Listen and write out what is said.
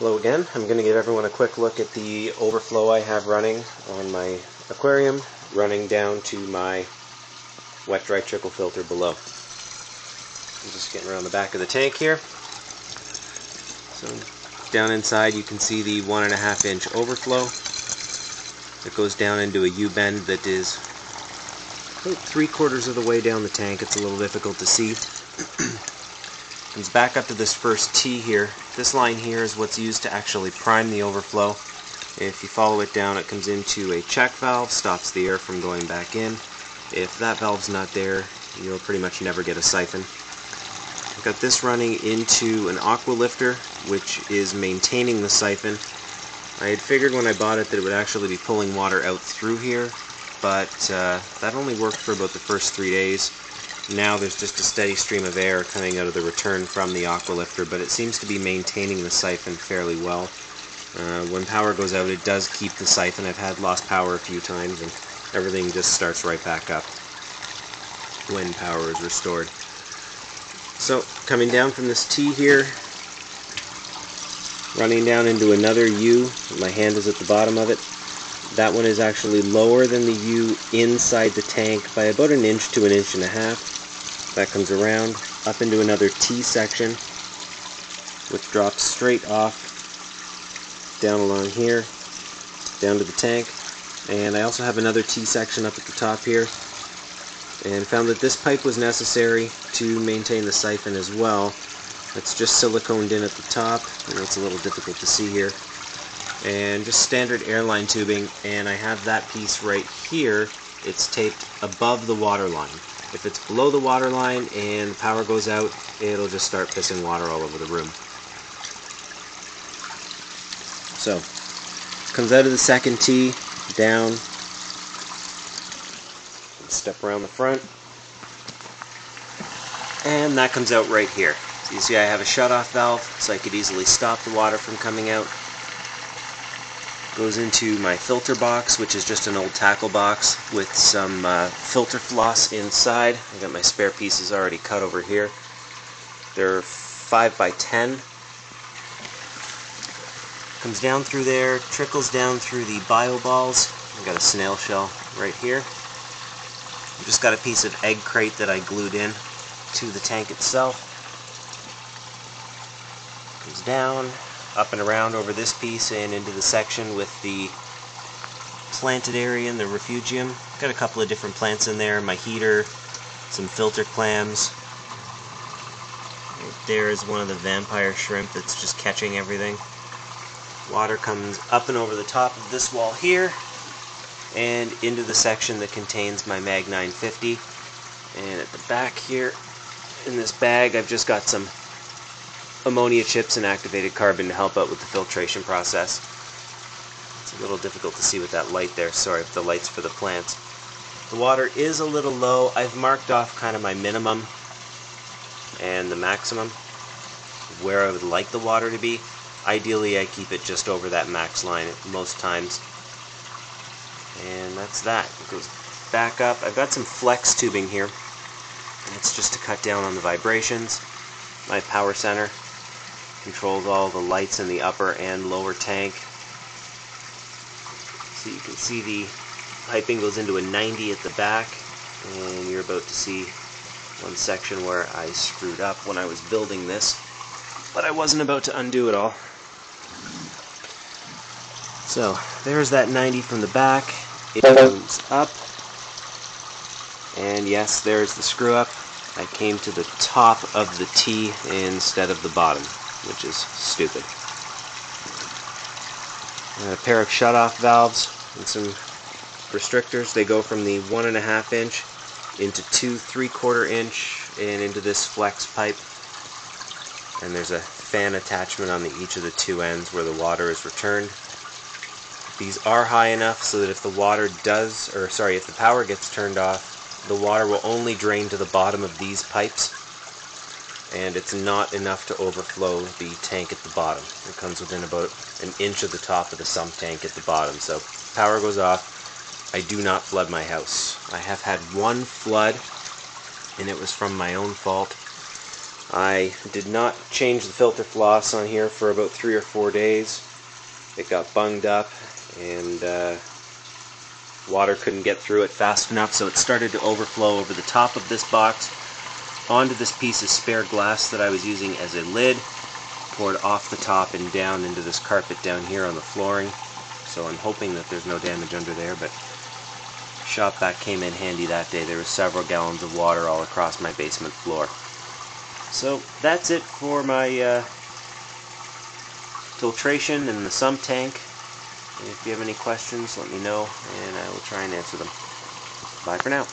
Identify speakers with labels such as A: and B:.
A: Hello again. I'm going to give everyone a quick look at the overflow I have running on my aquarium, running down to my wet-dry trickle filter below. I'm just getting around the back of the tank here. So down inside you can see the 1.5 inch overflow. It goes down into a U-bend that is about 3/4 of the way down the tank. It's a little difficult to see. Comes back up to this first T here. This line here is what's used to actually prime the overflow. If you follow it down, it comes into a check valve, stops the air from going back in. If that valve's not there, you'll pretty much never get a siphon. I've got this running into an aqua lifter, which is maintaining the siphon. I had figured when I bought it that it would actually be pulling water out through here, but that only worked for about the first 3 days. Now there's just a steady stream of air coming out of the return from the aqua lifter, but it seems to be maintaining the siphon fairly well. When power goes out, it does keep the siphon. I've had lost power a few times and everything just starts right back up when power is restored. So coming down from this T here, running down into another U, my hand is at the bottom of it. That one is actually lower than the U inside the tank by about 1 inch to 1.5 inches. That comes around up into another T section, which drops straight off down along here, down to the tank. And I also have another T section up at the top here, and found that this pipe was necessary to maintain the siphon as well. It's just siliconed in at the top, and it's a little difficult to see here. And just standard airline tubing, and I have that piece right here. It's taped above the water line. If it's below the water line and the power goes out, it'll just start pissing water all over the room. So, comes out of the second T, down, step around the front, and that comes out right here. So you see I have a shut-off valve, so I could easily stop the water from coming out. Goes into my filter box, which is just an old tackle box with some filter floss inside. I got my spare pieces already cut over here. They're 5x10. Comes down through there, trickles down through the bio balls. I got a snail shell right here. I've just got a piece of egg crate that I glued in to the tank itself. Comes down, up and around over this piece and into the section with the planted area in the Refugium. Got a couple of different plants in there, my heater, some filter clams. Right there is one of the vampire shrimp that's just catching everything. Water comes up and over the top of this wall here and into the section that contains my Mag 950. And at the back here in this bag I've just got some ammonia chips and activated carbon to help out with the filtration process. It's a little difficult to see with that light there. Sorry if the light's for the plants. The water is a little low. I've marked off kind of my minimum and the maximum where I would like the water to be. Ideally I keep it just over that max line most times. And that's that. It goes back up. I've got some flex tubing here. It's just to cut down on the vibrations. My power center controls all the lights in the upper and lower tank. So you can see the piping goes into a 90 at the back, and you're about to see one section where I screwed up when I was building this, but I wasn't about to undo it all. So there's that 90 from the back. It moves up, and yes, there's the screw up. I came to the top of the T instead of the bottom, which is stupid. A pair of shut-off valves and some restrictors. They go from the 1.5 inch into 2 3/4 inch and into this flex pipe. And there's a fan attachment on each of the two ends where the water is returned. These are high enough so that if the water if the power gets turned off, the water will only drain to the bottom of these pipes, and it's not enough to overflow the tank at the bottom. It comes within about 1 inch of the top of the sump tank at the bottom. So power goes off, I do not flood my house. I have had one flood, and it was from my own fault. I did not change the filter floss on here for about 3 or 4 days. It got bunged up and water couldn't get through it fast enough, so it started to overflow over the top of this box onto this piece of spare glass that I was using as a lid, poured off the top and down into this carpet down here on the flooring. So I'm hoping that there's no damage under there, but shop vac came in handy that day. There were several gallons of water all across my basement floor. So that's it for my filtration and the sump tank. And if you have any questions, let me know and I will try and answer them. Bye for now.